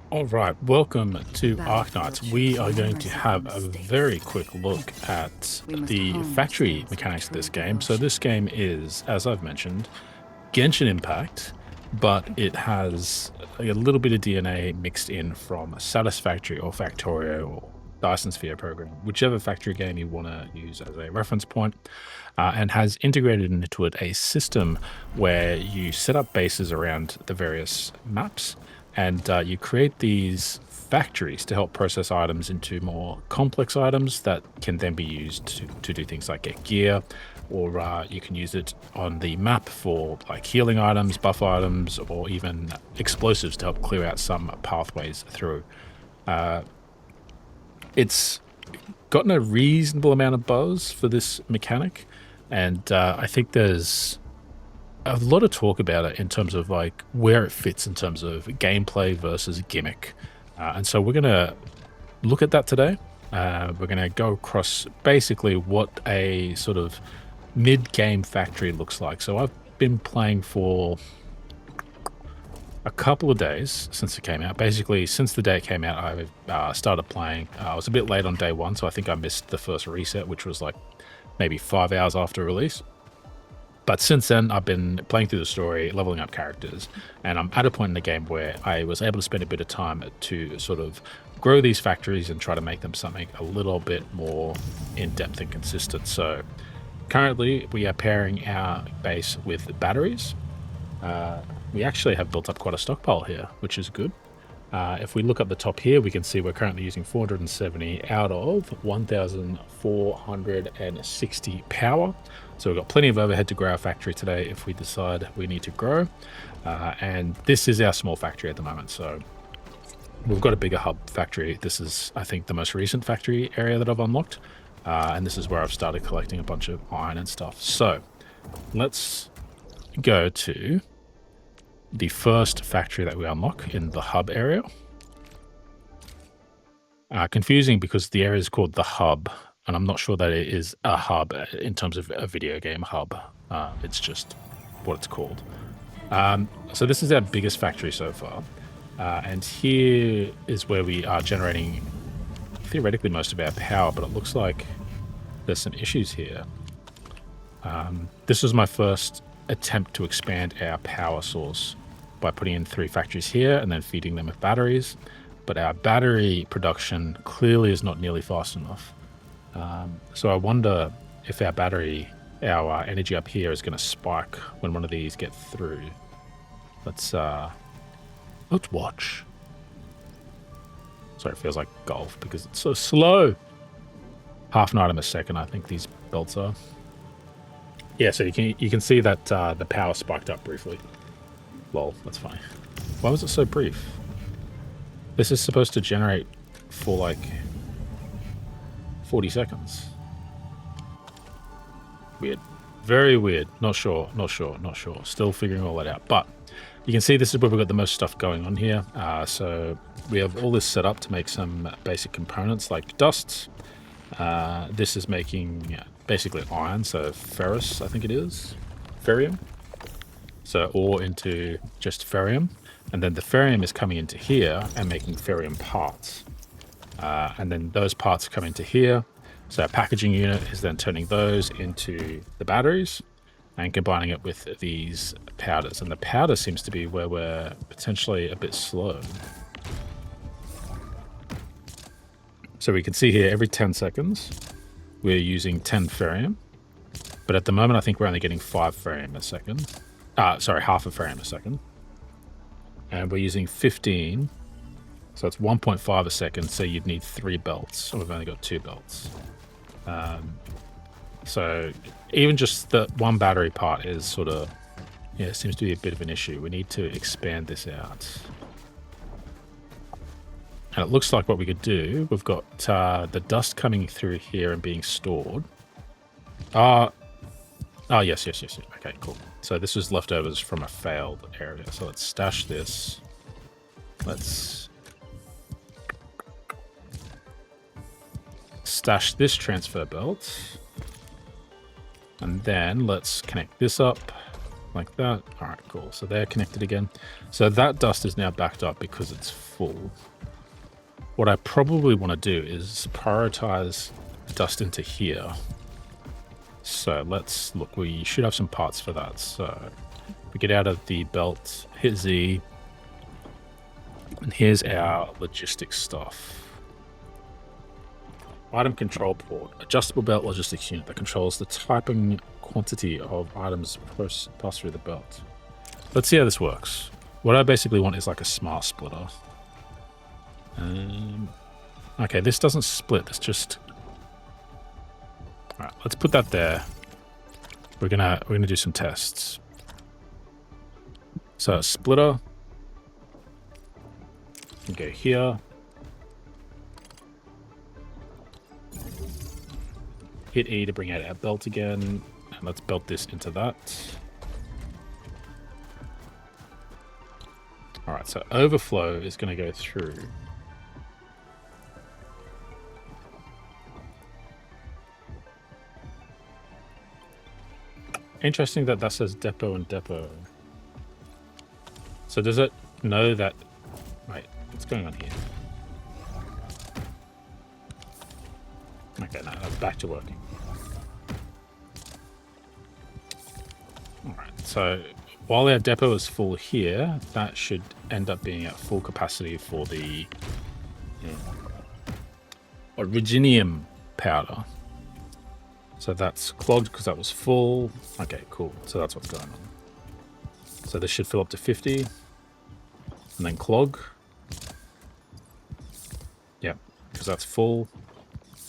All right, welcome to Battlefield Arknights. We shows are no going to mercy for have a very mistakes. quick look at We must the hone our factory skills with mechanics of this true game. So devotion. this game is, as I've mentioned, Genshin Impact, but it has a little bit of DNA mixed in from Satisfactory or Factorio or Dyson Sphere program, whichever factory game you want to use as a reference point, and has integrated into it a system where you set up bases around the various maps and you create these factories to help process items into more complex items that can then be used to do things like get gear, or you can use it on the map for like healing items, buff items, or even explosives to help clear out some pathways through. Uh, it's gotten a reasonable amount of buzz for this mechanic, and I think there's a lot of talk about it in terms of like where it fits in terms of gameplay versus gimmick. And so we're going to look at that today. We're going to go across basically what a sort of mid-game factory looks like. So I've been playing for a couple of days since it came out. Basically, since the day it came out, I started playing. I was a bit late on day one, so I think I missed the first reset, which was like maybe 5 hours after release. But since then, I've been playing through the story, leveling up characters, and I'm at a point in the game where I was able to spend a bit of time to sort of grow these factories and try to make them something a little bit more in-depth and consistent. So currently, we are pairing our base with batteries. We actually have built up quite a stockpile here, which is good. If we look at the top here, we can see we're currently using 470 out of 1,460 power. So we've got plenty of overhead to grow our factory today if we decide we need to grow. And this is our small factory at the moment. So we've got a bigger hub factory. This is, I think, the most recent factory area that I've unlocked. And this is where I've started collecting a bunch of iron and stuff. So let's go to the first factory that we unlock in the hub area. Confusing because the area is called the hub, and I'm not sure that it is a hub in terms of a video game hub. It's just what it's called. So this is our biggest factory so far, and here is where we are generating theoretically most of our power, but it looks like there's some issues here. This was my first attempt to expand our power source by putting in 3 factories here and then feeding them with batteries. But our battery production clearly is not nearly fast enough. So I wonder if our energy up here is going to spike when one of these get through. Let's watch. Sorry, it feels like golf because it's so slow. Half an item a second, I think these belts are. Yeah, so you can see that the power spiked up briefly. Lol, that's funny. Why was it so brief? This is supposed to generate for like 40 seconds. Weird. Very weird. Not sure. Still figuring all that out. But you can see this is where we've got the most stuff going on here. So we have all this set up to make some basic components like dust. This is making basically iron, so ferrous, I think it is. Ferrium. So ore into just ferrium. And then the ferrium is coming into here and making ferrium parts. And then those parts come into here. So our packaging unit is then turning those into the batteries and combining it with these powders. And the powder seems to be where we're potentially a bit slow. So we can see here every 10 seconds, we're using 10 ferrium. But at the moment, I think we're only getting 5 ferrium a second. Sorry, half a ferrium a second. And we're using 15, so it's 1.5 a second, so you'd need 3 belts, and we've only got 2 belts. So even just the one battery part is sort of, yeah, seems to be a bit of an issue. We need to expand this out. And it looks like what we could do, we've got the dust coming through here and being stored. Oh, yes. Okay, cool. So this is leftovers from a failed area. So let's stash this. Let's stash this transfer belt. And then let's connect this up like that. All right, cool. So they're connected again. So that dust is now backed up because it's full. What I probably want to do is prioritize dust into here. So let's look, we should have some parts for that. So we get out of the belt, hit Z, and here's our logistics stuff. Item control port, adjustable belt logistics unit that controls the type and quantity of items pass through the belt. Let's see how this works. What I basically want is like a smart splitter. Okay, this doesn't split. It's just. All right, let's put that there. We're gonna do some tests. So splitter. We go here. Hit E to bring out our belt again, and let's belt this into that. All right, so overflow is going to go through. Interesting that that says depot and depot. So does it know that... Wait, what's going on here? Okay, no, that's back to working. Alright, so while our depot is full here, that should end up being at full capacity for the originium powder. So that's clogged because that was full. Okay, cool. So that's what's going on. So this should fill up to 50. And then clog. Yep, because that's full.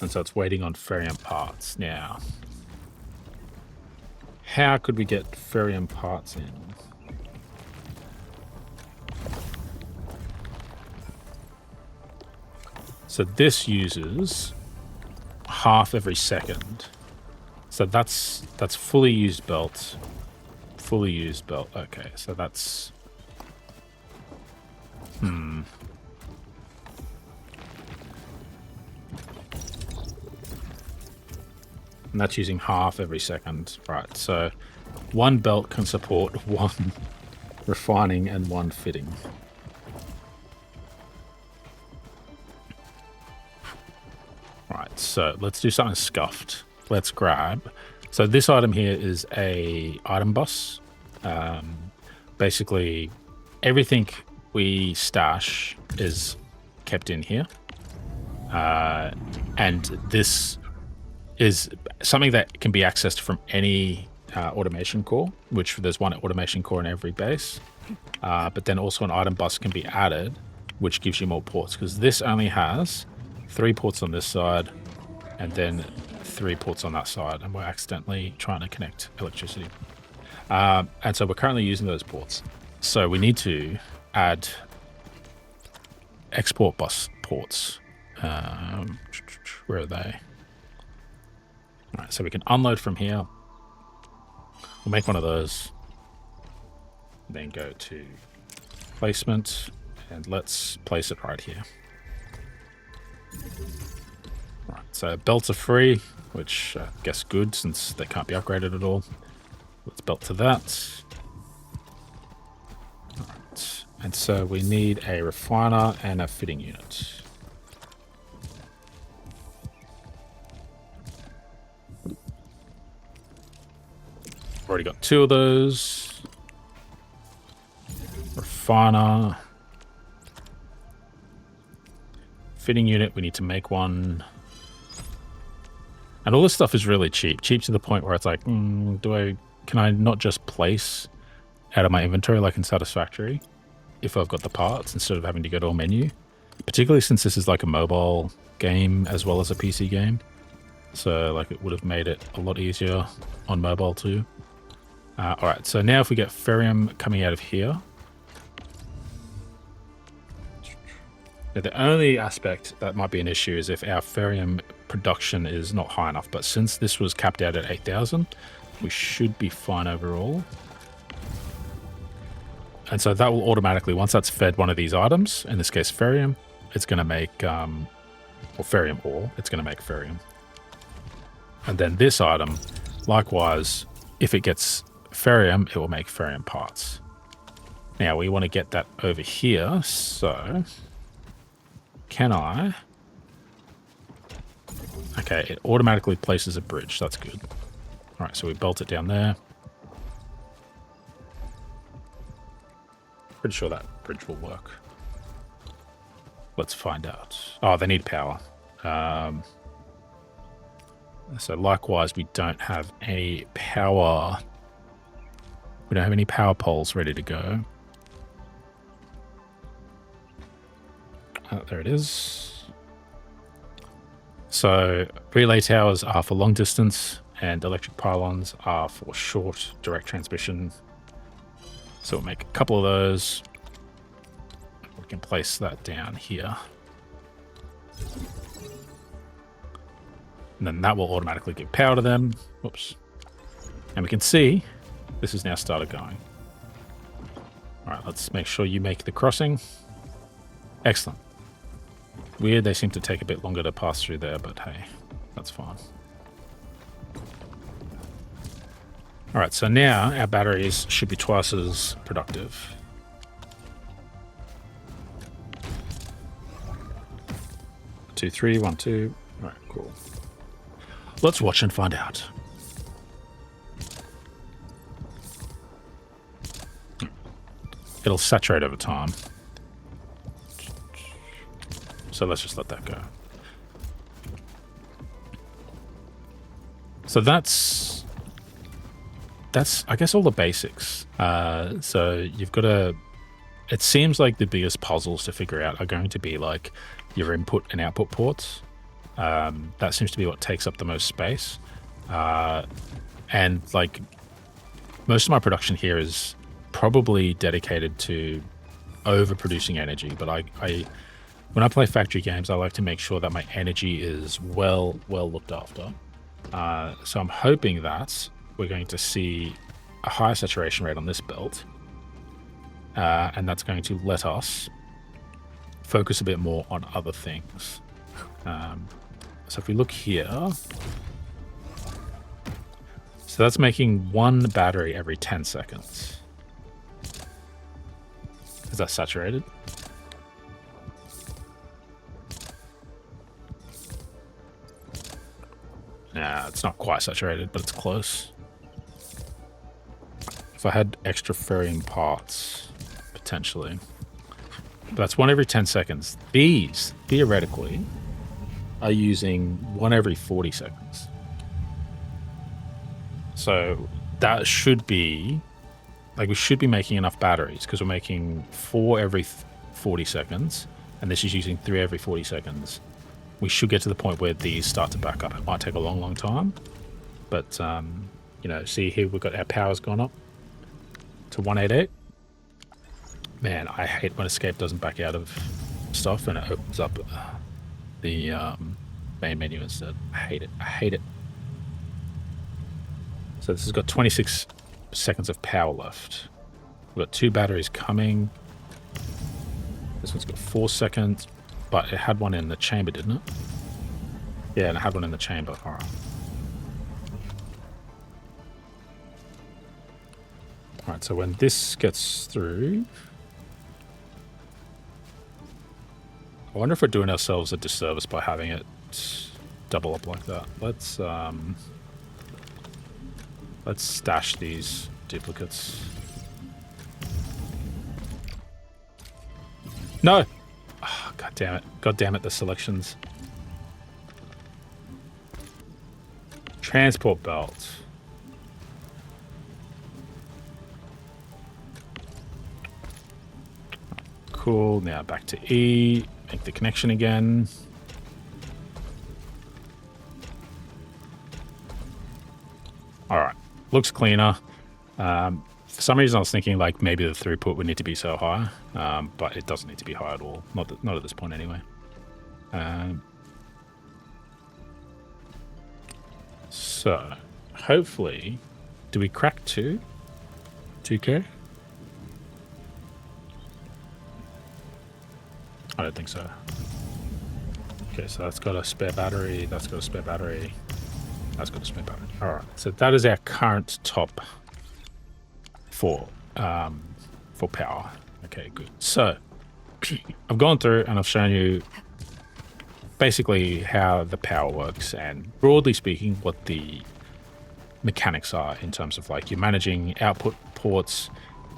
And so it's waiting on ferrium parts now. How could we get ferrium parts in? So this uses half every second. So that's fully used belt. Fully used belt. Okay, so that's... And that's using half every second. Right, so one belt can support one refining and one fitting. Right, so let's do something scuffed. Let's grab. So this item here is a item bus. Basically, everything we stash is kept in here. And this is something that can be accessed from any automation core, which there's one automation core in every base. But then also an item bus can be added, which gives you more ports, because this only has 3 ports on this side and then 3 ports on that side, and we're accidentally trying to connect electricity. And so we're currently using those ports. So we need to add export bus ports. Where are they? All right, so we can unload from here. We'll make one of those. Then go to placement, and let's place it right here. Right, so belts are free, which I guess good since they can't be upgraded at all. Let's belt to that. Alright, and so we need a refiner and a fitting unit. Already got 2 of those. Refiner. Fitting unit, we need to make one. And all this stuff is really cheap. Cheap to the point where it's like, can I not just place out of my inventory like in Satisfactory if I've got the parts instead of having to go to a menu? Particularly since this is like a mobile game as well as a PC game. So like it would have made it a lot easier on mobile too. Alright, so now if we get ferrium coming out of here. Now, the only aspect that might be an issue is if our ferrium production is not high enough. But since this was capped out at 8,000, we should be fine overall. And so that will automatically, once that's fed one of these items, in this case ferrium, it's going to make, or ferrium ore, it's going to make ferrium. And then this item, likewise, if it gets ferrium, it will make ferrium parts. Now we want to get that over here, so can I? Okay, it automatically places a bridge. That's good. All right, so we bolt it down there. Pretty sure that bridge will work. Let's find out. Oh, they need power. So likewise, we don't have any power. We don't have any power poles ready to go. There it is. So relay towers are for long distance and electric pylons are for short direct transmission. So we'll make a couple of those. We can place that down here. And then that will automatically give power to them. Whoops. And we can see this has now started going. All right, let's make sure you make the crossing. Excellent. Weird, they seem to take a bit longer to pass through there, but hey, that's fine. All right, so now our batteries should be twice as productive. Two, three, 1, 2. All right, cool. Let's watch and find out. It'll saturate over time. So let's just let that go. So that's I guess all the basics. So you've got to, it seems like the biggest puzzles to figure out are going to be like your input and output ports. That seems to be what takes up the most space. And like most of my production here is probably dedicated to overproducing energy, but I when I play factory games, I like to make sure that my energy is well looked after. So I'm hoping that we're going to see a higher saturation rate on this belt, and that's going to let us focus a bit more on other things. So if we look here, so that's making one battery every 10 seconds. Is that saturated? Nah, it's not quite saturated, but it's close. If I had extra ferrium parts, potentially. But that's one every 10 seconds. These, theoretically, are using one every 40 seconds. So that should be, like we should be making enough batteries because we're making 4 every 40 seconds, and this is using 3 every 40 seconds. We should get to the point where these start to back up. It might take a long time, but you know, see here we've got our power's gone up to 188. Man, I hate when Escape doesn't back out of stuff and it opens up the main menu instead. I hate it. I hate it. So this has got 26 seconds of power left. We've got 2 batteries coming. This one's got 4 seconds. But it had one in the chamber, didn't it? Yeah, and it had one in the chamber. All right. All right, so when this gets through... I wonder if we're doing ourselves a disservice by having it double up like that. Let's stash these duplicates. No! Oh, God damn it. God damn it, the selections. Transport belt. Cool. Now back to E. Make the connection again. Alright. Looks cleaner. For some reason I was thinking like maybe the throughput would need to be so high, but it doesn't need to be high at all. Not at this point anyway. So, hopefully, do we crack 2K? I don't think so. Okay, so that's got a spare battery, that's got a spare battery, that's got a spare battery. Alright, so that is our current top for power. Okay, good. So I've gone through and I've shown you basically how the power works and broadly speaking what the mechanics are in terms of like you're managing output ports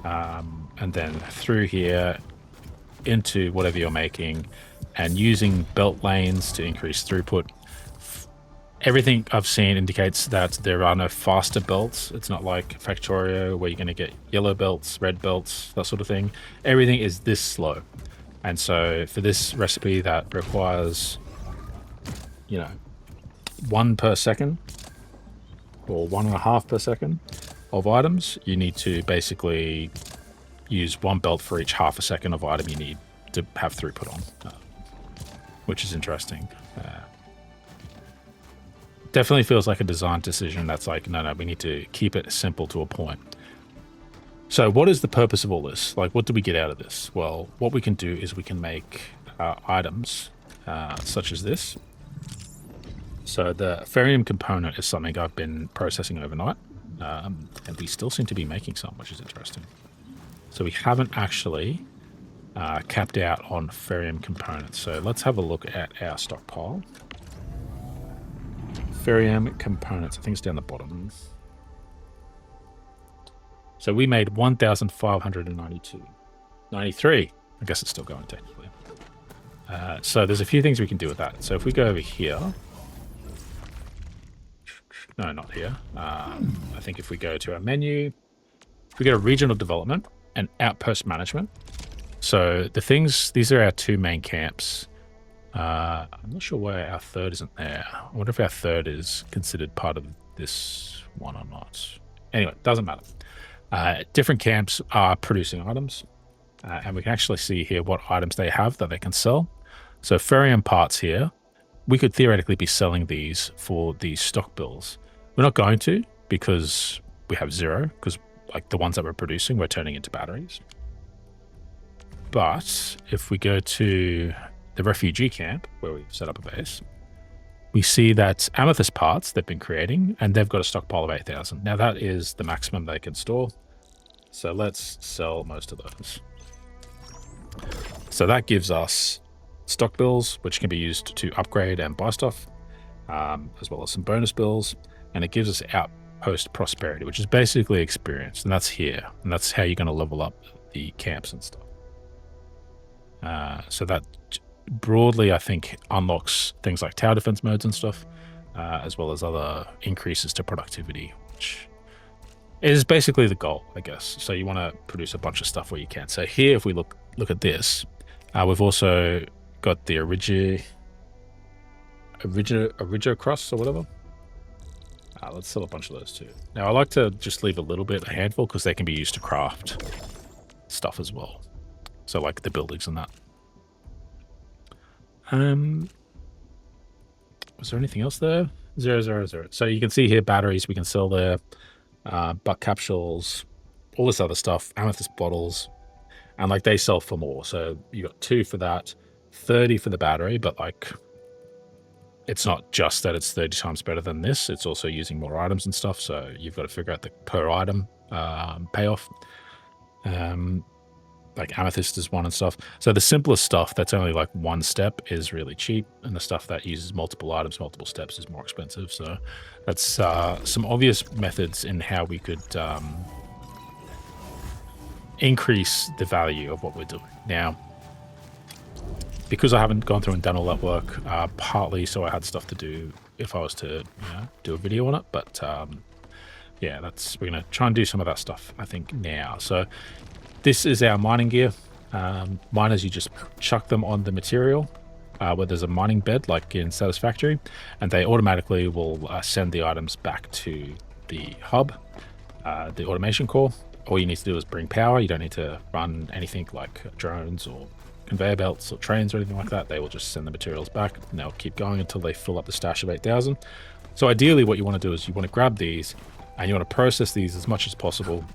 and then through here into whatever you're making and using belt lanes to increase throughput. Everything I've seen indicates that there are no faster belts. It's not like Factorio where you're going to get yellow belts, red belts, that sort of thing. Everything is this slow. And so for this recipe that requires, you know, 1 per second or 1.5 per second of items, you need to basically use 1 belt for each half a second of item you need to have throughput on, which is interesting. Definitely feels like a design decision that's like, no, we need to keep it simple to a point. So what is the purpose of all this? Like, what do we get out of this? Well, what we can do is we can make items such as this. So the ferrium component is something I've been processing overnight, and we still seem to be making some, which is interesting. So we haven't actually capped out on ferrium components. So let's have a look at our stockpile. Ferrium components, I think it's down the bottom. So we made 1,592. 93. I guess it's still going technically. So there's a few things we can do with that. So if we go over here. No, not here. I think if we go to our menu, if we go to regional development and outpost management. So the things, these are our 2 main camps. I'm not sure why our 3rd isn't there. I wonder if our 3rd is considered part of this one or not. Anyway, doesn't matter. Different camps are producing items, and we can actually see here what items they have that they can sell. So ferrium parts here, we could theoretically be selling these for these stock bills. We're not going to because we have 0, because like the ones that we're producing, we're turning into batteries. But if we go to the refugee camp where we've set up a base, we see that amethyst parts they've been creating, and they've got a stockpile of 8,000. Now that is the maximum they can store. So let's sell most of those. So that gives us stock bills, which can be used to upgrade and buy stuff, as well as some bonus bills. And it gives us outpost prosperity, which is basically experience. And that's here. And that's how you're going to level up the camps and stuff. So that broadly, I think, unlocks things like tower defense modes and stuff, as well as other increases to productivity, which is basically the goal, I guess. So you want to produce a bunch of stuff where you can. So here, if we look at this, we've also got the Origio Cross or whatever. Let's sell a bunch of those too. Now, I like to just leave a handful, because they can be used to craft stuff as well. So like the buildings and that. Was there anything else there? 000. So you can see here batteries we can sell there, buck capsules, all this other stuff, amethyst bottles, and like they sell for more. So you got 2 for that, 30 for the battery, but like it's not just that it's 30 times better than this, it's also using more items and stuff. So you've got to figure out the per item payoff. Like amethyst is 1 and stuff. So the simplest stuff that's only like 1 step is really cheap, and the stuff that uses multiple items, multiple steps is more expensive. So that's some obvious methods in how we could increase the value of what we're doing. Now, because I haven't gone through and done all that work, partly so I had stuff to do if I was to do a video on it, but yeah, we're gonna try and do some of that stuff I think now. So this is our mining gear. Miners, you just chuck them on the material where there's a mining bed like in Satisfactory, and they automatically will send the items back to the hub, the automation core. All you need to do is bring power. You don't need to run anything like drones or conveyor belts or trains or anything like that. They will just send the materials back, and they'll keep going until they fill up the stash of 8,000. So ideally what you want to do is you want to grab these and you want to process these as much as possible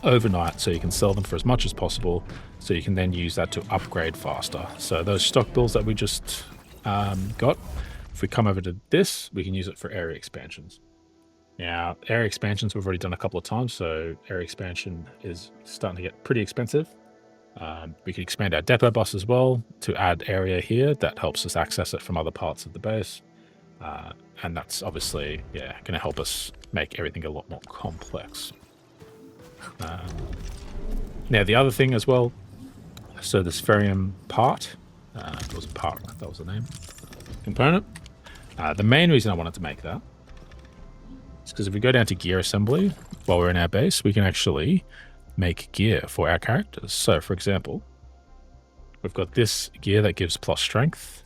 overnight, so you can sell them for as much as possible, so you can then use that to upgrade faster. So those stock bills that we just got, if we come over to this, we can use it for area expansions. Now, area expansions we've already done a couple of times, so area expansion is starting to get pretty expensive. We can expand our depot bus as well to add area here. That helps us access it from other parts of the base. And that's obviously, yeah, going to help us make everything a lot more complex. Now, the other thing as well, so this ferrium part, it was a part, that was the name, component. The main reason I wanted to make that is because if we go down to gear assembly while we're in our base, we can actually make gear for our characters. So, for example, we've got this gear that gives plus strength,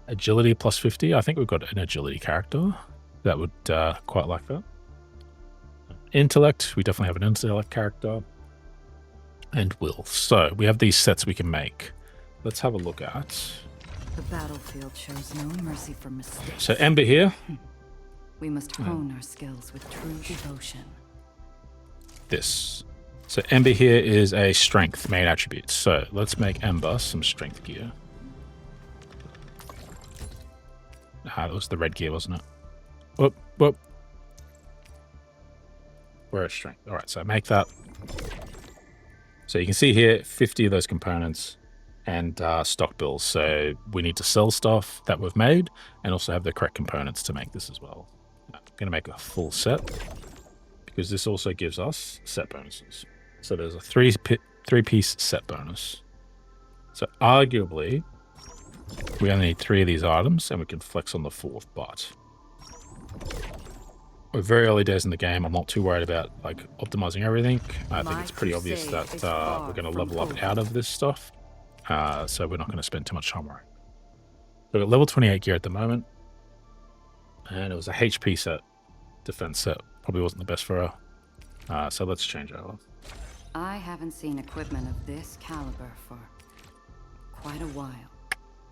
agility plus 50. I think we've got an agility character that would quite like that. Intellect, we definitely have an intellect character. And will. So we have these sets we can make. Let's have a look at. The battlefield shows no mercy for mistakes. So Ember here. We must hone our skills with true devotion. This. So Ember here is a strength main attribute. So let's make Ember some strength gear. It was the red gear, wasn't it? Whoop, whoop. We're at strength. All right, so make that. So you can see here, 50 of those components and stock bills. So we need to sell stuff that we've made and also have the correct components to make this as well. I'm going to make a full set because this also gives us set bonuses. So there's a three-piece set bonus. So arguably, we only need 3 of these items and we can flex on the 4th, but we're very early days in the game. I'm not too worried about like optimizing everything. I think it's pretty obvious that we're going to level up out of this stuff. So we're not going to spend too much time worrying. So we're at level 28 gear at the moment. And it was a HP set, defense set. Probably wasn't the best for her. So let's change over. I haven't seen equipment of this caliber for quite a while.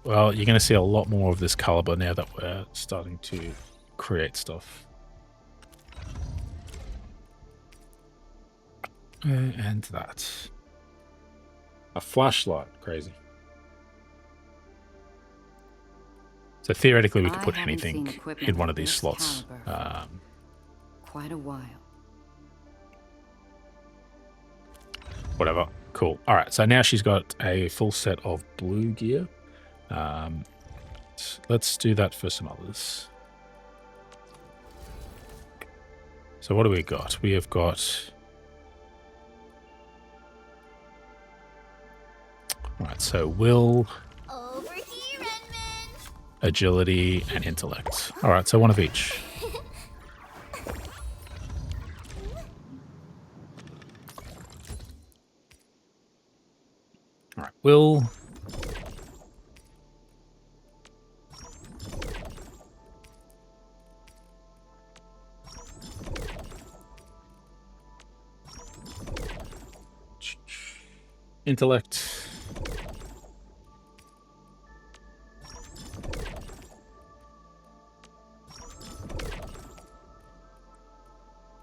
Well, you're going to see a lot more of this caliber now that we're starting to create stuff. And that. A flashlight. Crazy. So theoretically, we could put anything in one of these slots. Quite a while. Whatever. Cool. All right. So now she's got a full set of blue gear. Let's do that for some others. So what do we got? We have got... Alright, so will, over here, Redmond. Agility, and intellect. Alright, so one of each. Alright, will. Intellect.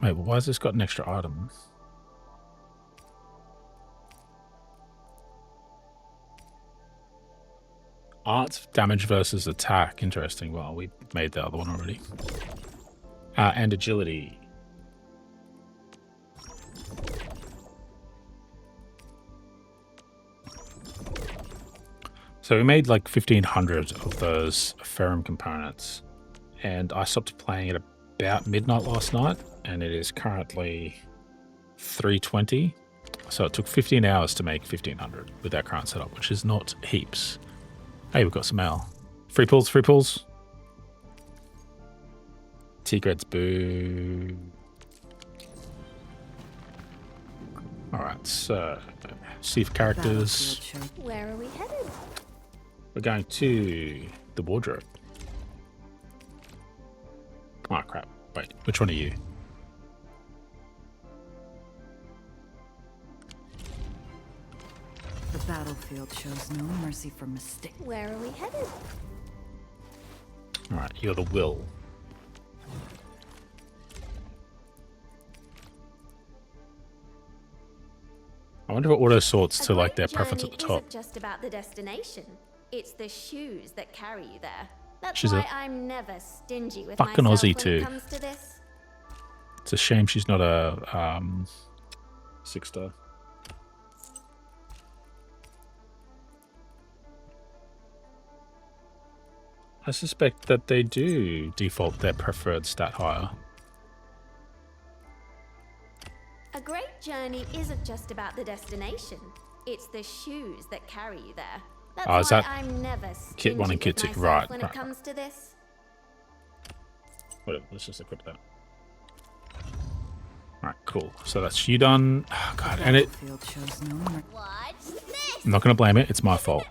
Wait, well, why has this got an extra item? Arts, damage versus attack. Interesting. Well, we made the other one already. And agility. So we made like 1,500 of those ferrum components. And I stopped playing at about midnight last night. And it is currently 3:20. So it took 15 hours to make 1,500 with our current setup, which is not heaps. Hey, we've got some mail. Free pulls, free pulls. T-Greds, boo. Alright, so see for characters. Where are we headed? We're going to the wardrobe. Oh crap. Wait, which one are you? The battlefield shows no mercy for mistakes. Where are we headed? Alright, you're the will. I wonder if it auto sorts to like their preference at the top. Isn't just about the destination. It's the shoes that carry you there. That's She's why a I'm never stingy with fucking myself Aussie when too. it comes to this. It's a shame she's not a 6-star. I suspect that they do default their preferred stat higher. A great journey isn't just about the destination. It's the shoes that carry you there. That's Oh, is why that I'm never Kit 1 stingy and Kit with 2? myself Right, when right, it comes to this. Whatever, let's just equip that. Alright, cool. So that's you done. Oh, God, and it... Field shows no mercy. Watch this. I'm not going to blame it. It's my fault.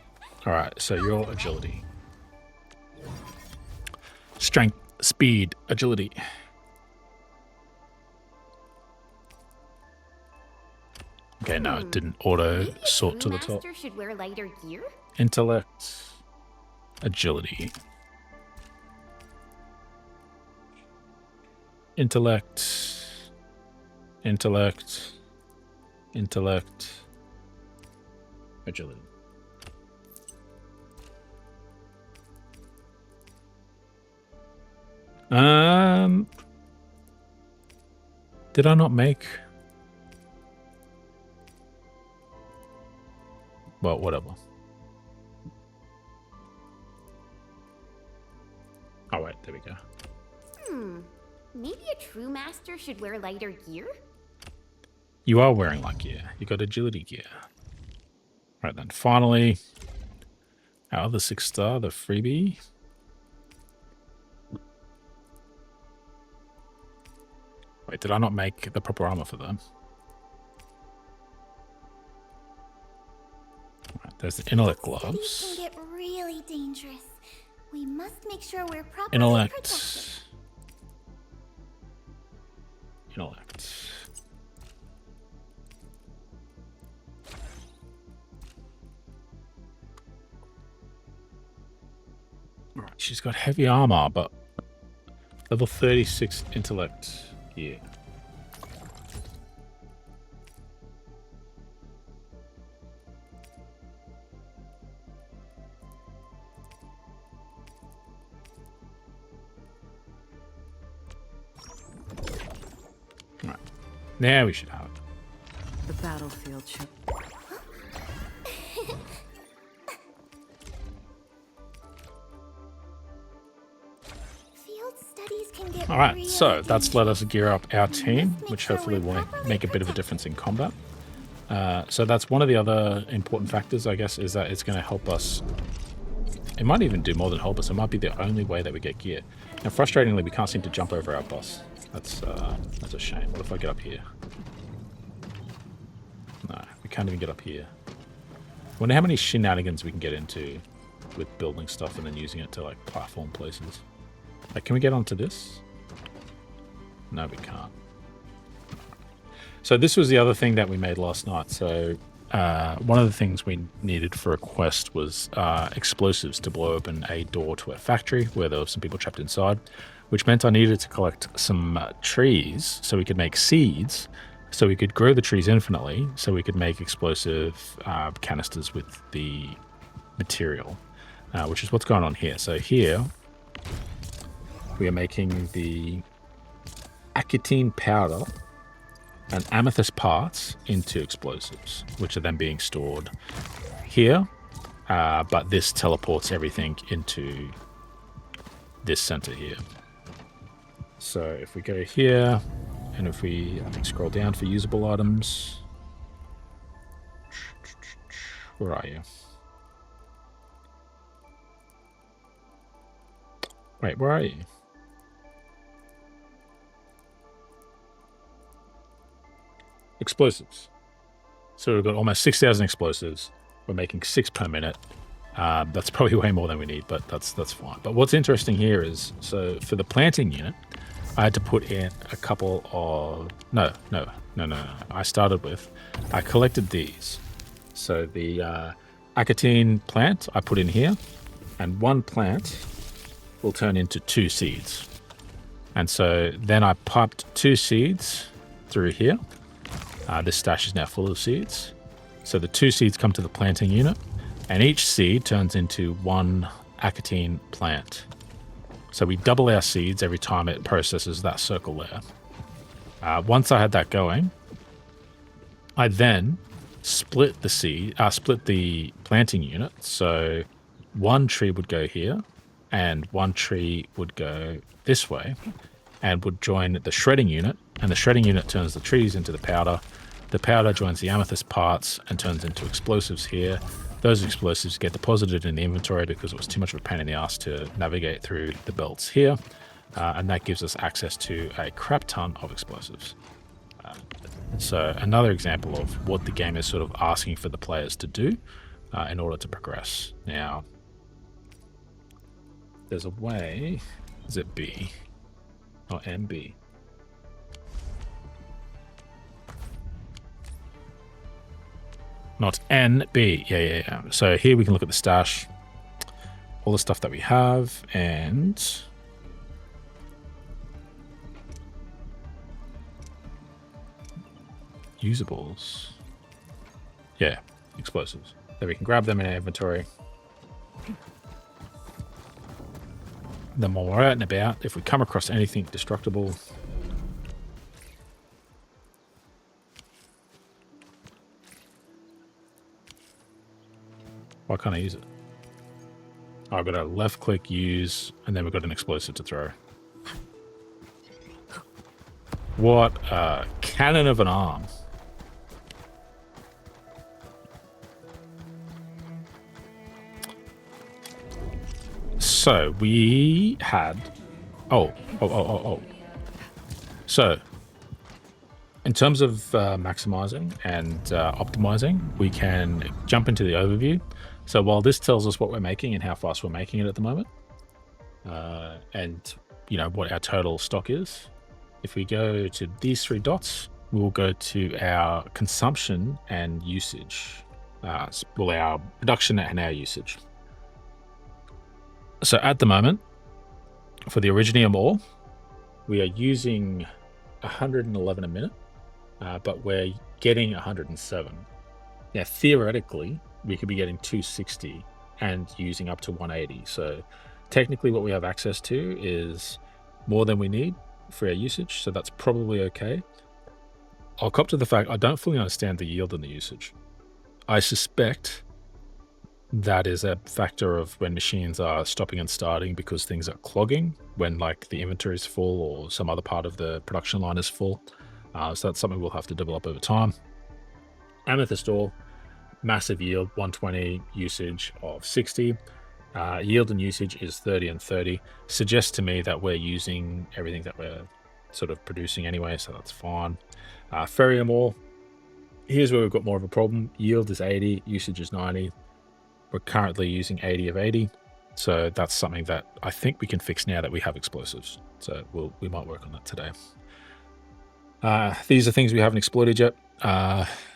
Alright, so your agility. Strength, speed, agility. Okay, no, it didn't auto Maybe a sort to the true top. master should wear lighter gear? Intellect, agility. Intellect, intellect, intellect, agility. Did I not make? Well, whatever. Oh wait, there we go. Maybe a true master should wear lighter gear? You are wearing light gear. You got agility gear. Right then, finally, our other 6-star, the freebie. Wait, did I not make the proper armor for them? Right, there's the intellect Studies gloves. can get really dangerous. We must make sure we're properly Intellect. protected. Intellect. Right, she's got heavy armor, but level 36 intellect gear. Right. Now we should have it. The battlefield show. Field studies can get All right, really so that's let us dangerous. gear up our team, Must make which sure hopefully we're will properly make a bit of a protected. difference in combat. So that's one of the other important factors, I guess, is that it's going to help us. It might even do more than help us. It might be the only way that we get gear. And frustratingly, we can't seem to jump over our boss. That's a shame. What if I get up here? No, we can't even get up here. Wonder how many shenanigans we can get into with building stuff and then using it to like platform places. Like, can we get onto this? No, we can't. So this was the other thing that we made last night. So one of the things we needed for a quest was explosives to blow open a door to a factory where there were some people trapped inside, which meant I needed to collect some trees so we could make seeds, so we could grow the trees infinitely, so we could make explosive canisters with the material, which is what's going on here. So here we are making the acetine powder and amethyst parts into explosives, which are then being stored here. But this teleports everything into this center here. So if we go here, and if we, I think, scroll down for usable items. Where are you? Wait, where are you? Explosives. So we've got almost 6,000 explosives. We're making 6 per minute. That's probably way more than we need, but that's fine. But what's interesting here is, so for the planting unit, I had to put in a couple of... No. I started with... I collected these. So the acetine plant I put in here, and one plant will turn into 2 seeds. And so then I piped 2 seeds through here. This stash is now full of seeds. So the 2 seeds come to the planting unit, and each seed turns into 1 acetine plant. So we double our seeds every time it processes that circle there. Once I had that going, I then split the planting unit. So one tree would go here, and one tree would go this way, and would join the shredding unit. And the shredding unit turns the trees into the powder. The powder joins the amethyst parts and turns into explosives here. Those explosives get deposited in the inventory because it was too much of a pain in the ass to navigate through the belts here. And that gives us access to a crap ton of explosives. So another example of what the game is sort of asking for the players to do in order to progress. Now, there's a way. Is it B? Or MB? Not NB. Yeah. So here we can look at the stash, all the stuff that we have, and usables. Yeah, explosives. So we can grab them in our inventory. Then while we're out and about, if we come across anything destructible, why can't I use it? Oh, I've got a left click, use, and then we've got an explosive to throw. What a cannon of an arm. So we had... Oh. So, in terms of maximizing and optimizing, we can jump into the overview. So while this tells us what we're making and how fast we're making it at the moment, and you know what our total stock is, if we go to these three dots, we'll go to our consumption and usage. Well, our production and our usage. So at the moment, for the Originium ore, we are using 111 a minute, but we're getting 107. Now, theoretically, we could be getting 260 and using up to 180. So technically what we have access to is more than we need for our usage, so that's probably okay. I'll cop to the fact I don't fully understand the yield and the usage. I suspect that is a factor of when machines are stopping and starting because things are clogging when like the inventory is full or some other part of the production line is full. So that's something we'll have to develop over time. Amethyst ore, massive yield, 120, usage of 60. Yield and usage is 30 and 30. Suggests to me that we're using everything that we're sort of producing anyway, so that's fine. Ferrium ore, here's where we've got more of a problem. Yield is 80, usage is 90. We're currently using 80 of 80, so that's something that I think we can fix now that we have explosives. So we might work on that today. These are things we haven't exploited yet.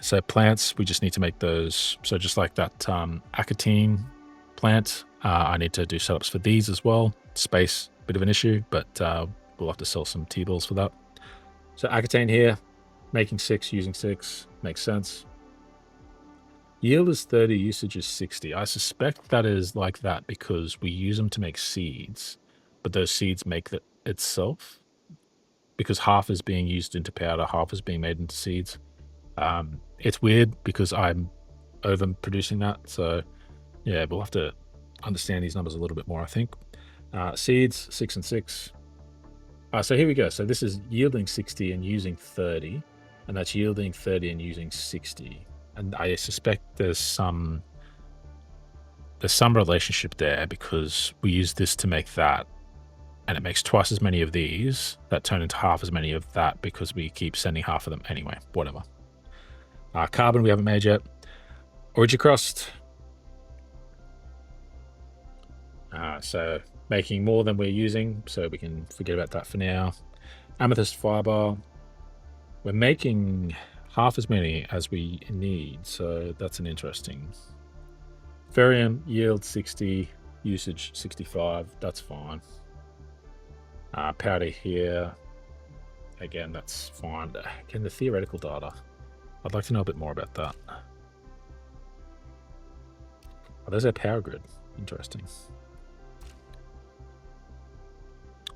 So plants, we just need to make those. So just like that acatine plant, I need to do setups for these as well. Space, bit of an issue, but we'll have to sell some T-bills for that. So acatine here, making 6, using 6, makes sense. Yield is 30, usage is 60. I suspect that is like that because we use them to make seeds, but those seeds make that itself because half is being used into powder, half is being made into seeds. It's weird because I'm overproducing that. So yeah, we'll have to understand these numbers a little bit more, I think. Seeds, 6 and 6. So here we go. So this is yielding 60 and using 30, and that's yielding 30 and using 60. And I suspect there's some relationship there because we use this to make that, and it makes twice as many of these that turn into half as many of that because we keep sending half of them anyway. Whatever. Carbon we haven't made yet. Origicrust. So making more than we're using, so we can forget about that for now. Amethyst fiber. We're making half as many as we need, so that's an interesting. Ferrium, yield 60, usage 65, that's fine. Powder here, again, that's fine. Again, the theoretical data, I'd like to know a bit more about that. Oh, there's our power grid, interesting.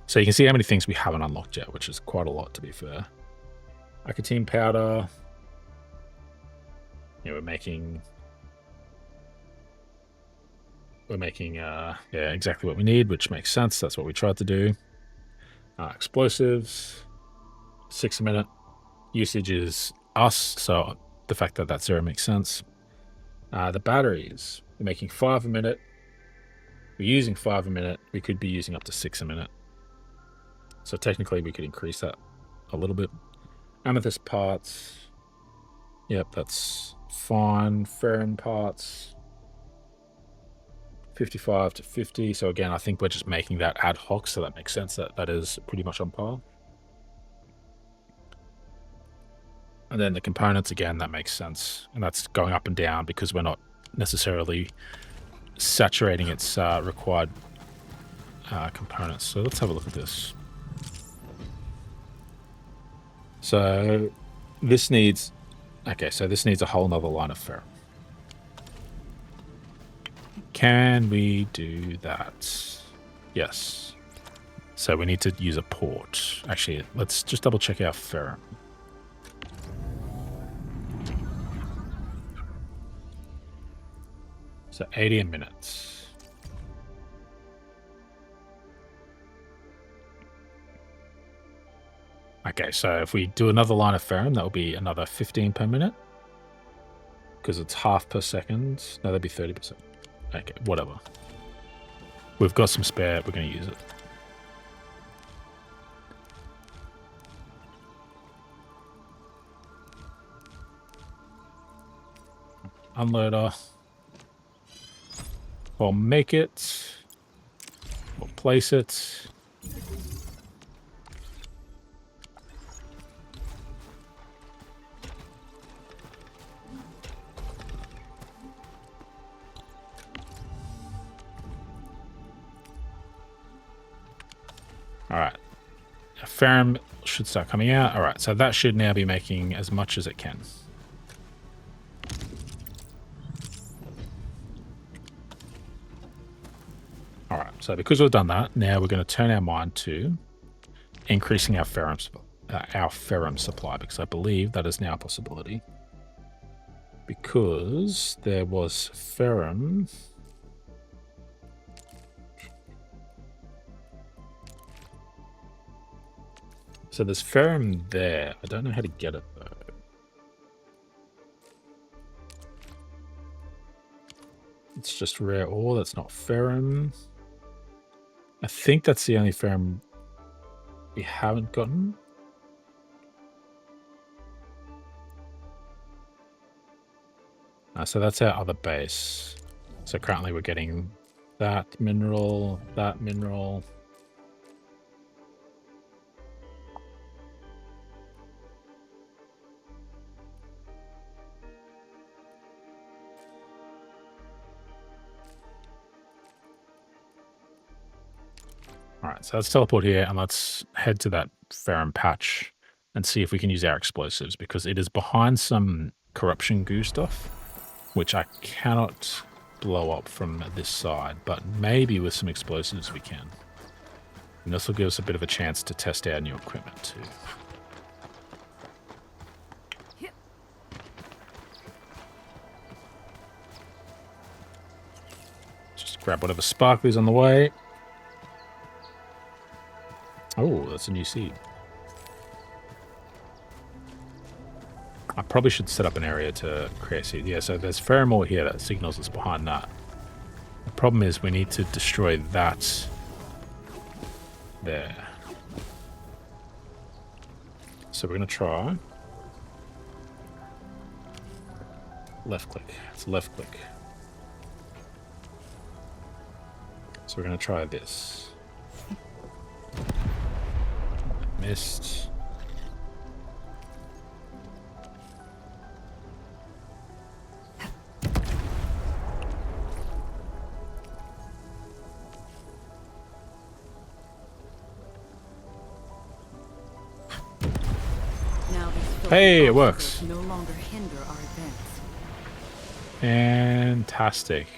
So you can see how many things we haven't unlocked yet, which is quite a lot, to be fair. Nicotine powder. Yeah, we're making yeah, exactly what we need, which makes sense. That's what we tried to do. Explosives, 6 a minute. Usage is us, so the fact that that's 0 makes sense. The batteries, we're making 5 a minute. We're using 5 a minute. We could be using up to 6 a minute. So technically we could increase that a little bit. Amethyst parts. Yep, that's fine. Ferrum parts. 55 to 50. So again, I think we're just making that ad hoc, so that makes sense. That is pretty much on par. And then the components, again, that makes sense. And that's going up and down because we're not necessarily saturating its required components. So let's have a look at this. So this needs... Okay, so this needs a whole nother line of ferrum. Can we do that? Yes. So we need to use a port. Actually, let's just double check our ferrum. So 80 a minute. Okay, so if we do another line of ferrum, that will be another 15 per minute. Because it's half per second. No, that'd be 30%. Okay, whatever. We've got some spare. We're going to use it. Unloader. We'll make it. We'll place it. All right. A ferrum should start coming out. All right, so that should now be making as much as it can. All right, so because we've done that, now we're going to turn our mind to increasing our ferrum supply, because I believe that is now a possibility. Because there was ferrum... So there's ferrum there. I don't know how to get it, though. It's just rare ore. That's not ferrum. I think that's the only ferrum we haven't gotten. So that's our other base. So currently we're getting that mineral, that mineral. All right, so let's teleport here and let's head to that ferrum patch and see if we can use our explosives, because it is behind some corruption goo stuff, which I cannot blow up from this side, but maybe with some explosives we can. And this will give us a bit of a chance to test our new equipment too. Just grab whatever sparkly's on the way. Oh, that's a new seed. I probably should set up an area to create seed. Yeah, so there's ferrum ore here that signals us behind that. The problem is we need to destroy that there. So we're going to try left click. It's left click. So we're going to try this. Missed. Hey, it works. No longer hinder our advance. Fantastic.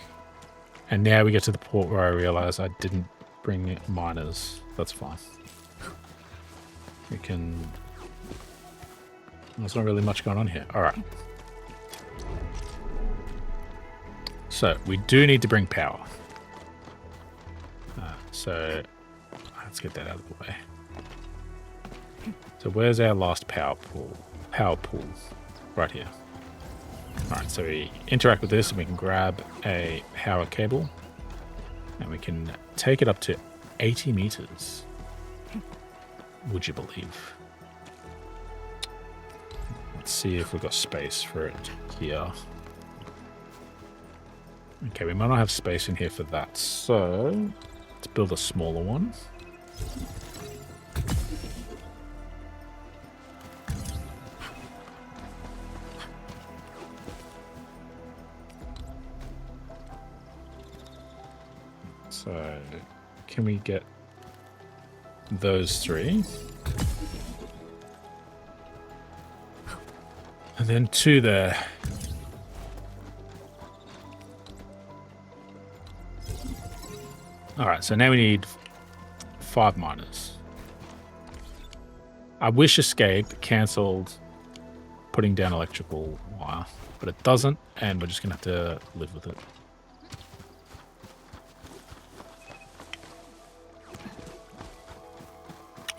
And now we get to the port where I realize I didn't bring miners. That's fine. We can... There's not really much going on here. All right. So we do need to bring power. So let's get that out of the way. So where's our last power pool? Power pool. Right here. Alright, so we interact with this and we can grab a power cable. And we can take it up to 80 meters. Would you believe? Let's see if we've got space for it here. Okay, we might not have space in here for that, so let's build a smaller one. So, can we get those three? And then two there. Alright, so now we need 5 miners. I wish escape cancelled putting down electrical wire, but it doesn't, and we're just going to have to live with it.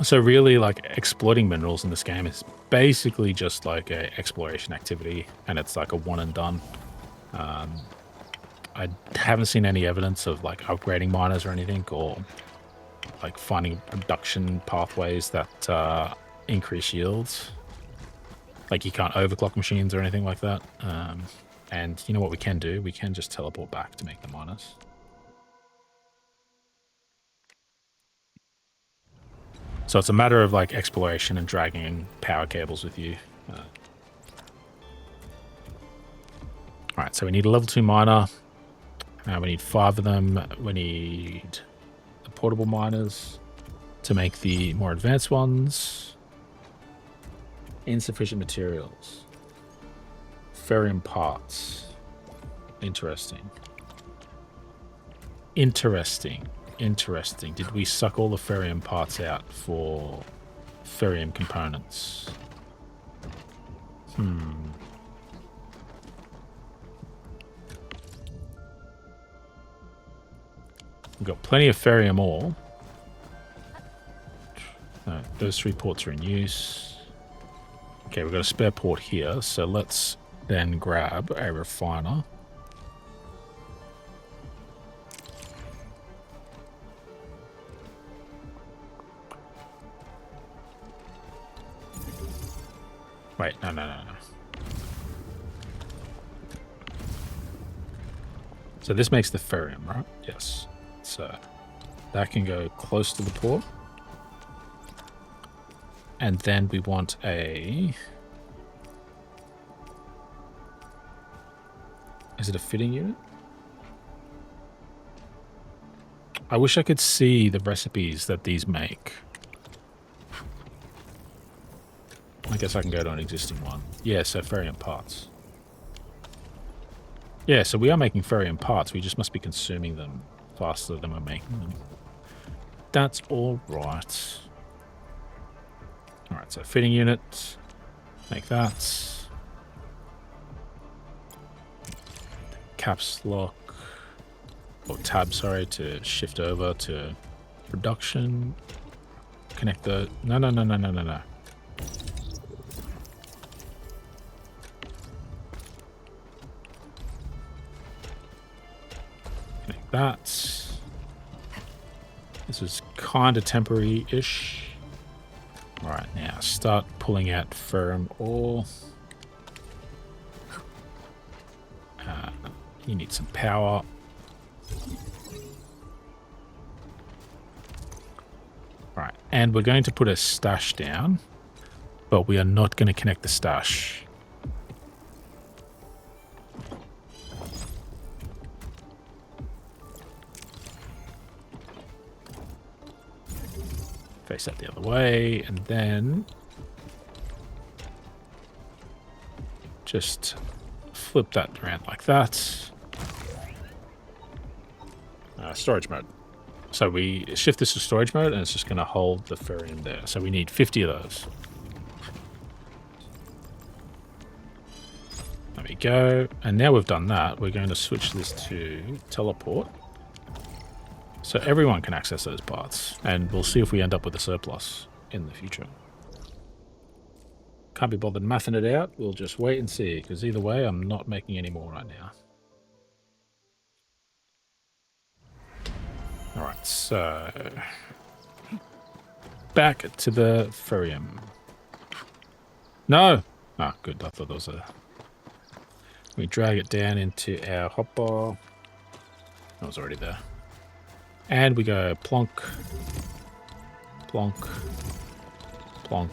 So really, like, exploiting minerals in this game is basically just like a exploration activity, and it's like a one and done. I haven't seen any evidence of like upgrading miners or anything, or like finding production pathways that increase yields. Like you can't overclock machines or anything like that. And you know what we can do? We can just teleport back to make the miners. So it's a matter of like exploration and dragging power cables with you. Alright, so we need a level 2 miner. We need 5 of them. We need the portable miners to make the more advanced ones. Insufficient materials. Ferrium parts. Interesting. Interesting. Did we suck all the ferrium parts out for ferrium components? We've got plenty of ferrium ore. Those 3 ports are in use. Okay, we've got a spare port here, so let's then grab a refiner. Wait, no. So this makes the ferrium, right? Yes. So that can go close to the port. And then we want a... Is it a fitting unit? I wish I could see the recipes that these make. I guess I can go to an existing one. Yeah, so ferrium parts. Yeah, so we are making ferrium parts. We just must be consuming them faster than we're making them. That's all right. All right, so fitting unit. Make that. Caps lock. Or tab, sorry, to shift over to production. Connect the... No. That. This is kind of temporary-ish. Alright, now start pulling out ferrum ore. You need some power. Alright, and we're going to put a stash down, but we are not going to connect the stash. Face that the other way, and then just flip that around like that. Storage mode. So we shift this to storage mode, and it's just going to hold the ferrium there. So we need 50 of those. There we go. And now we've done that, we're going to switch this to teleport. So everyone can access those parts. And we'll see if we end up with a surplus in the future. Can't be bothered mathing it out. We'll just wait and see, because either way, I'm not making any more right now. Alright, so back to the ferrium. No! Ah, good. I thought there was a... We drag it down into our hotbar. That was already there. And we go plonk, plonk, plonk,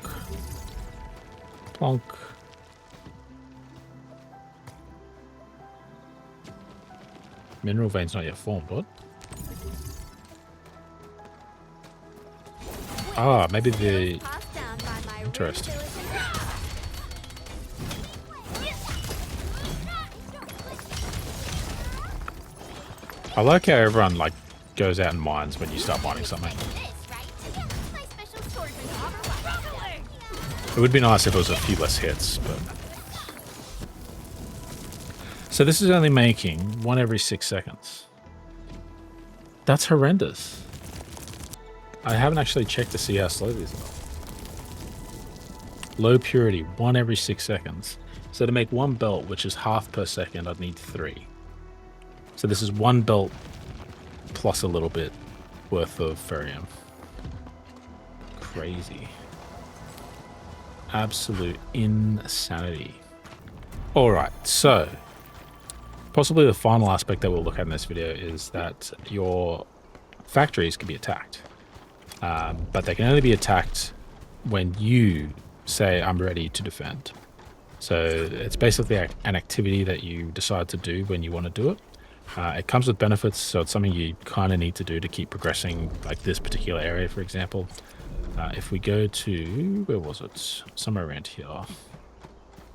plonk. Mineral vein's not yet formed, what? Ah, maybe the... Interesting. I like how everyone, like, goes out and mines when you start mining something. It would be nice if it was a few less hits, but... So this is only making 1 every 6 seconds. That's horrendous. I haven't actually checked to see how slow these are. Low purity, 1 every 6 seconds. So to make 1 belt, which is half per second, I'd need 3. So this is 1 belt plus a little bit worth of ferrium. Crazy. Absolute insanity. Alright, so possibly the final aspect that we'll look at in this video is that your factories can be attacked. But they can only be attacked when you say, I'm ready to defend. So it's basically an activity that you decide to do when you want to do it. It comes with benefits, so it's something you kind of need to do to keep progressing, like this particular area, for example. If we go to, where was it? Somewhere around here.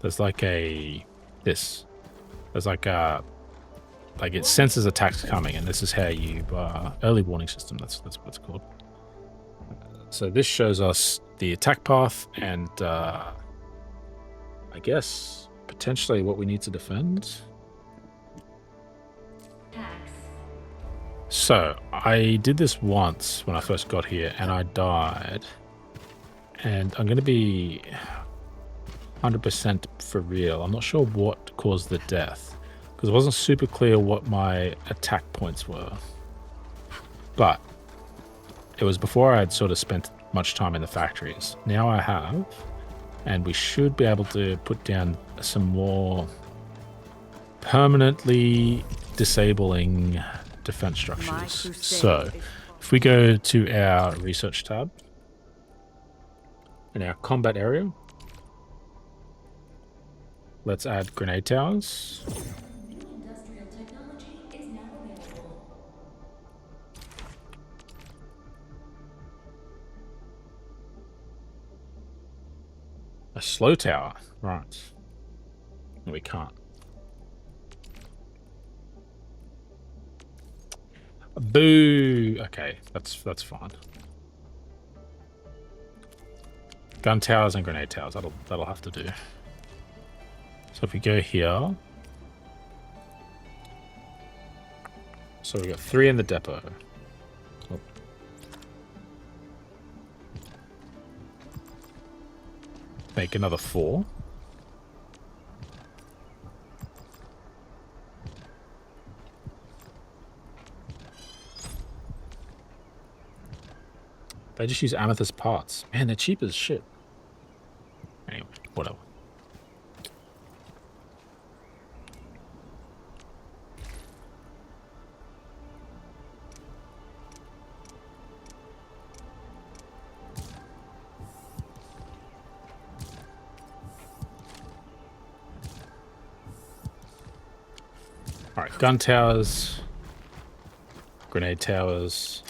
There's like there's like it senses attacks coming, and this is how you, early warning system, that's what it's called. So this shows us the attack path and, I guess, potentially what we need to defend. So, I did this once when I first got here, and I died. And I'm going to be 100% for real. I'm not sure what caused the death, because it wasn't super clear what my attack points were. But it was before I had sort of spent much time in the factories. Now I have, and we should be able to put down some more permanently disabling defense structures. So if we go to our research tab in our combat area, let's add grenade towers. A slow tower, right? No, we can't. Boo! Okay, that's fine. Gun towers and grenade towers. That'll have to do. So if we go here, so we got 3 in the depot. Oh. Make another 4. They just use amethyst parts. Man, they're cheap as shit. Anyway, whatever. Alright, gun towers. Grenade towers.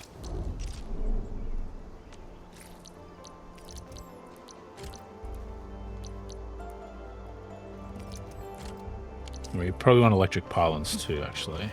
We probably want electric pylons too, actually.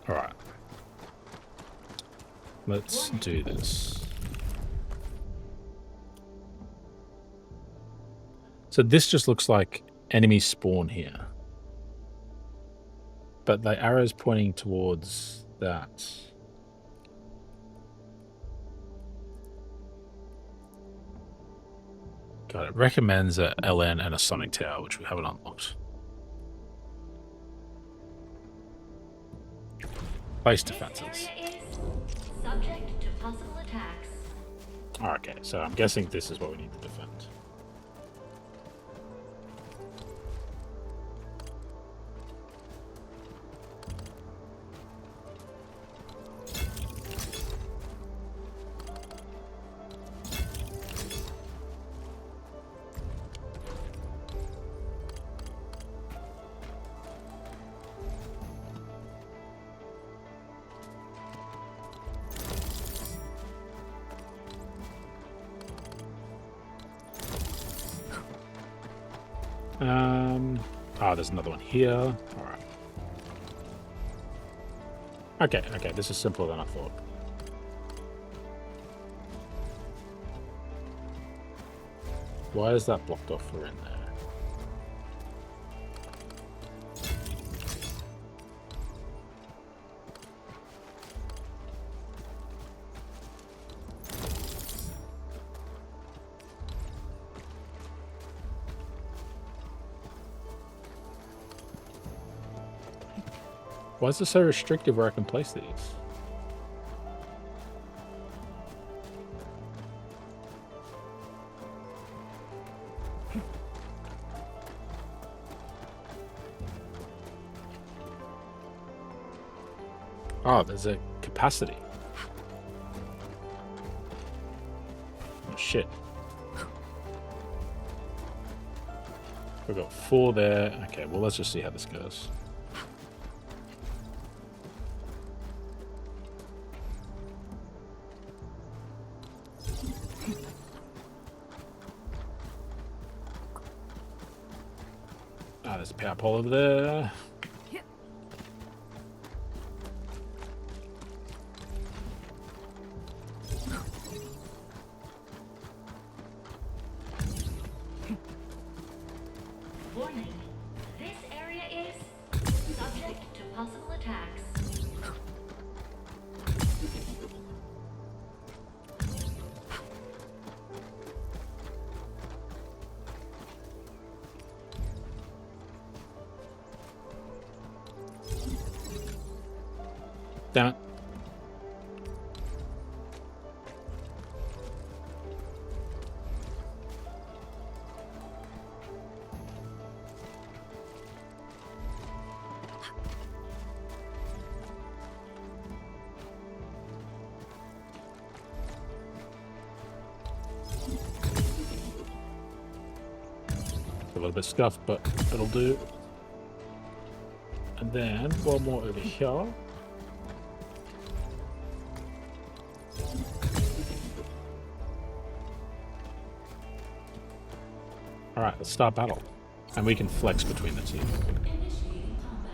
All right. Let's do this. So this just looks like enemies spawn here. But the arrow's pointing towards that. God, it recommends a LN and a Sonic Tower, which we haven't unlocked. Place defenses. Subject to possible attacks. Okay, so I'm guessing this is what we need to defend. There's another one here. All right. Okay, this is simpler than I thought. Why is that blocked off for in there? Why is it so restrictive where I can place these? Oh, there's a capacity. Oh, shit. We've got 4 there. Okay, well, let's just see how this goes. There's a power pole over there. Warning. This area is subject to possible attacks. Damn it. A little bit scuffed, but it'll do. And then one more over here. Alright, let's start battle. And we can flex between the two. Initiating combat.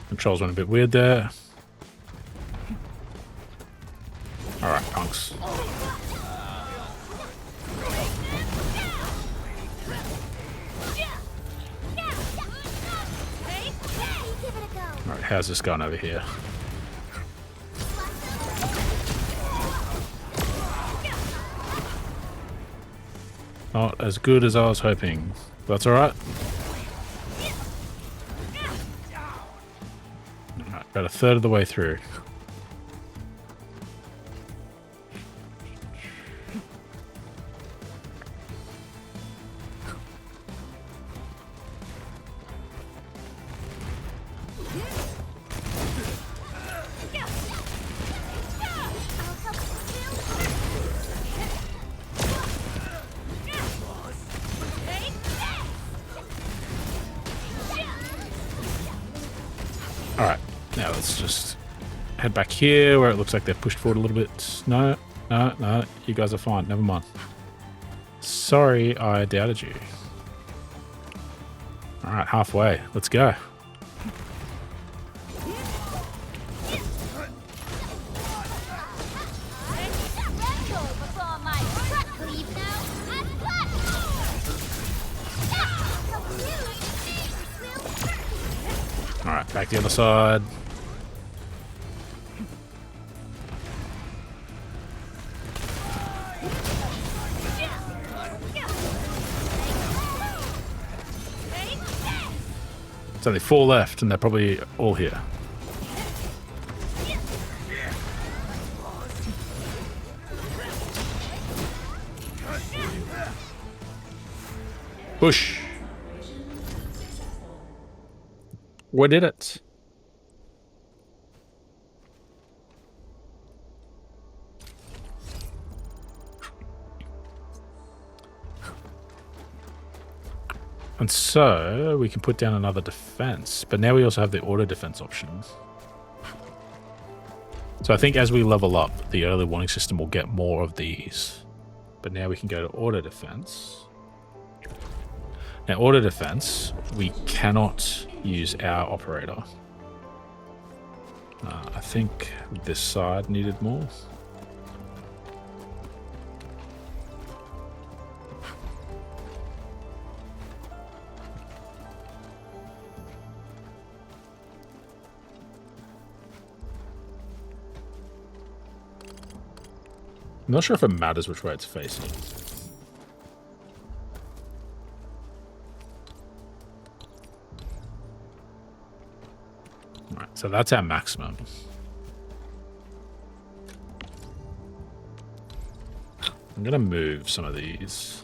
Controls went a bit weird there. Alright, punks. Alright, how's this going over here? Not as good as I was hoping. That's alright. Alright, about a third of the way through. Alright, now let's just head back here where it looks like they've pushed forward a little bit. No, no, no. You guys are fine. Never mind. Sorry, I doubted you. All right, halfway. Let's go. All right, back the other side. There's only 4 left, and they're probably all here. Push. We did it. And so we can put down another defense, but now we also have the auto defense option. So I think as we level up, the early warning system will get more of these. But now we can go to auto defense. Now auto defense, we cannot use our operator. I think this side needed more. I'm not sure if it matters which way it's facing. Right, so that's our maximum. I'm gonna move some of these.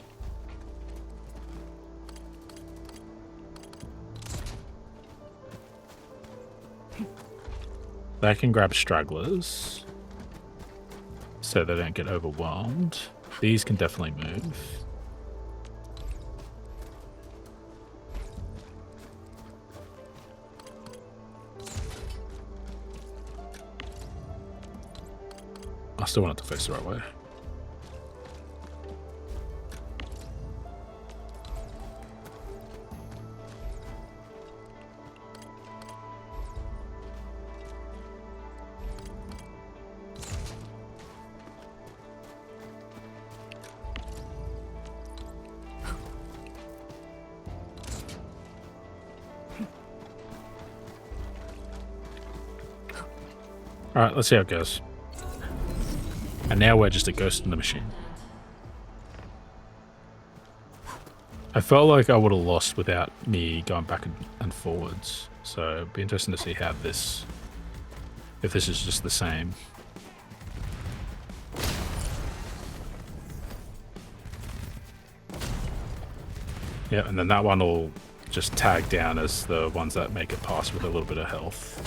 They can grab stragglers so they don't get overwhelmed. These can definitely move. I still want it to face the right way. Alright, let's see how it goes. And now we're just a ghost in the machine. I felt like I would have lost without me going back and forwards. So it'd be interesting to see how this... if this is just the same. Yeah, and then that one will just tag down as the ones that make it pass with a little bit of health.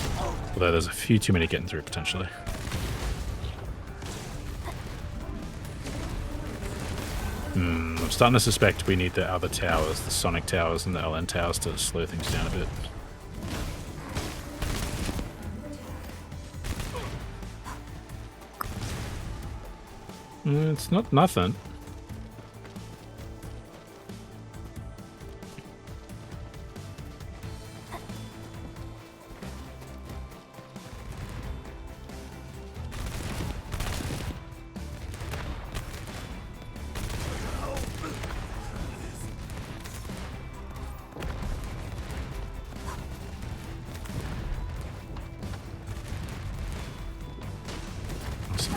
Although there's a few too many getting through potentially. I'm starting to suspect we need the other towers, the Sonic towers and the LN towers, to slow things down a bit. It's not nothing.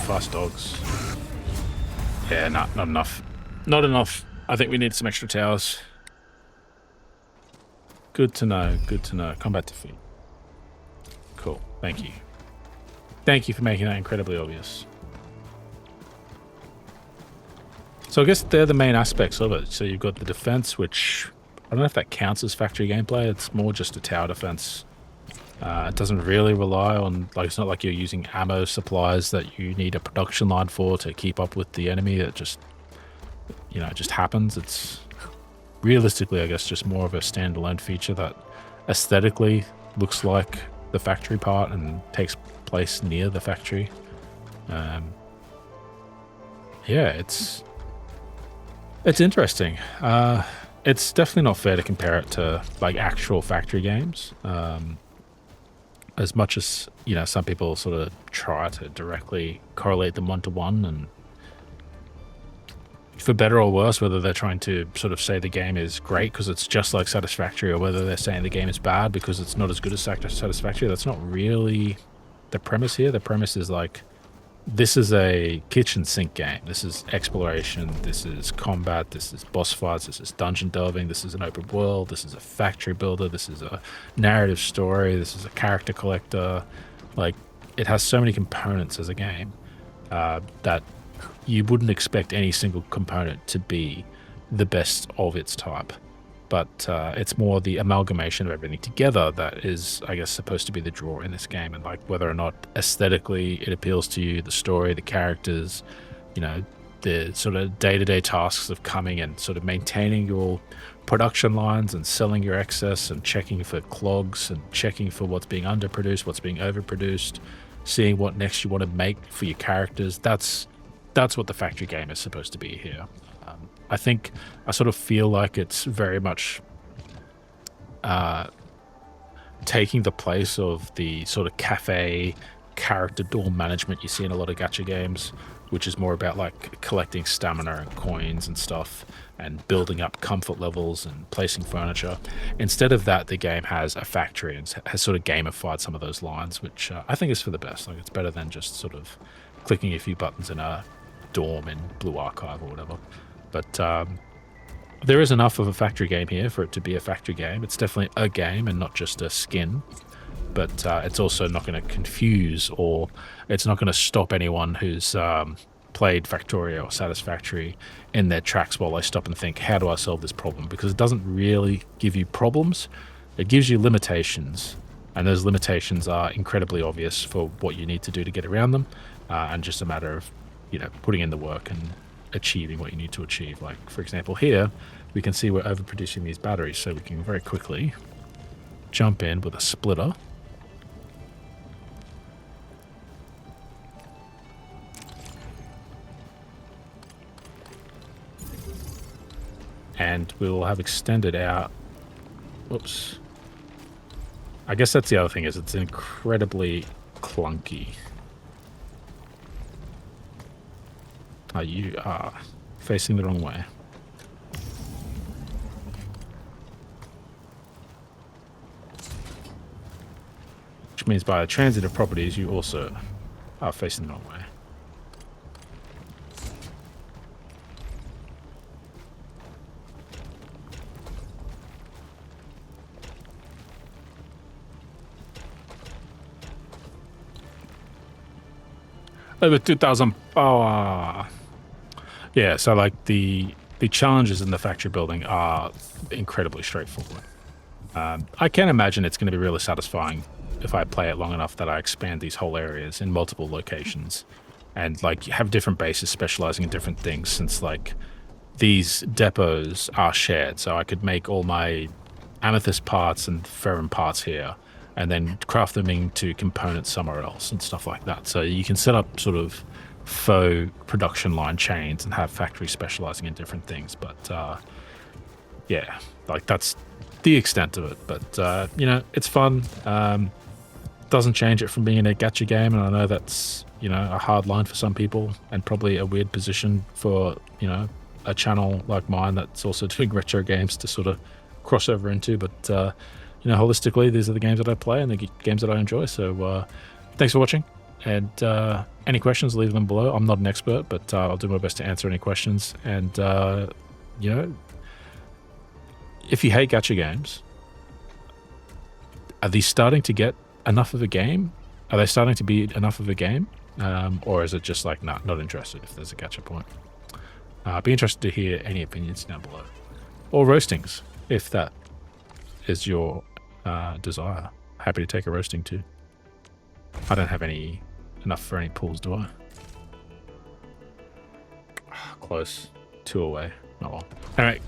Fast dogs. Yeah, not enough. Not enough. I think we need some extra towers. Good to know. Good to know. Combat defeat. Cool. Thank you. Thank you for making that incredibly obvious. So I guess they're the main aspects of it. So you've got the defense, which I don't know if that counts as factory gameplay. It's more just a tower defense. It doesn't really rely on, like, it's not like you're using ammo supplies that you need a production line for to keep up with the enemy. It just, you know, it just happens. It's realistically, I guess, just more of a standalone feature that aesthetically looks like the factory part and takes place near the factory. Yeah, it's interesting. It's definitely not fair to compare it to like actual factory games. As much as, you know, some people sort of try to directly correlate them one to one, and for better or worse, whether they're trying to sort of say the game is great because it's just like Satisfactory, or whether they're saying the game is bad because it's not as good as Satisfactory, that's not really the premise here. The premise is like, this is a kitchen sink game. This is exploration, this is combat, this is boss fights, this is dungeon delving, this is an open world, this is a factory builder, this is a narrative story, this is a character collector. Like, it has so many components as a game that you wouldn't expect any single component to be the best of its type. But it's more the amalgamation of everything together that is, I guess, supposed to be the draw in this game. And like, whether or not aesthetically it appeals to you, the story, the characters, you know, the sort of day-to-day tasks of coming and sort of maintaining your production lines and selling your excess and checking for clogs and checking for what's being underproduced, what's being overproduced, seeing what next you want to make for your characters. That's what the factory game is supposed to be here. I think I sort of feel like it's very much taking the place of the sort of cafe character door management you see in a lot of gacha games, which is more about like collecting stamina and coins and stuff and building up comfort levels and placing furniture. Instead of that, the game has a factory and has sort of gamified some of those lines, which I think is for the best. Like, it's better than just sort of clicking a few buttons in a dorm in Blue Archive or whatever. But there is enough of a factory game here for it to be a factory game. It's definitely a game and not just a skin. But it's also not going to confuse, or it's not going to stop anyone who's played Factorio or Satisfactory in their tracks while they stop and think, how do I solve this problem? Because it doesn't really give you problems. It gives you limitations. And those limitations are incredibly obvious for what you need to do to get around them. And just a matter of, you know, putting in the work and achieving what you need to achieve. Like, for example, here we can see we're overproducing these batteries, so we can very quickly jump in with a splitter and we'll have extended out. Whoops. I guess that's the other thing, is it's incredibly clunky. You are facing the wrong way. Which means by the transitive properties, you also are facing the wrong way. Over 2,000 power. Yeah, so like the challenges in the factory building are incredibly straightforward. I can imagine it's going to be really satisfying if I play it long enough that I expand these whole areas in multiple locations and like have different bases specializing in different things, since like these depots are shared. So I could make all my amethyst parts and ferrum parts here and then craft them into components somewhere else and stuff like that. So you can set up sort of faux production line chains and have factories specializing in different things. But yeah, like that's the extent of it. But you know, it's fun. Doesn't change it from being a gacha game, and I know that's, you know, a hard line for some people and probably a weird position for, you know, a channel like mine that's also doing retro games to sort of cross over into. But you know, holistically, these are the games that I play and the games that I enjoy. So thanks for watching, and any questions, leave them below. I'm not an expert, but I'll do my best to answer any questions. And you know, if you hate gacha games, are these starting to get enough of a game? Are they starting to be enough of a game? Or is it just like, nah, not interested if there's a gacha point? Be interested to hear any opinions down below. Or roastings, if that is your desire. Happy to take a roasting too. I don't have enough for any pools, do I? Close. 2 away. Oh well. Alright.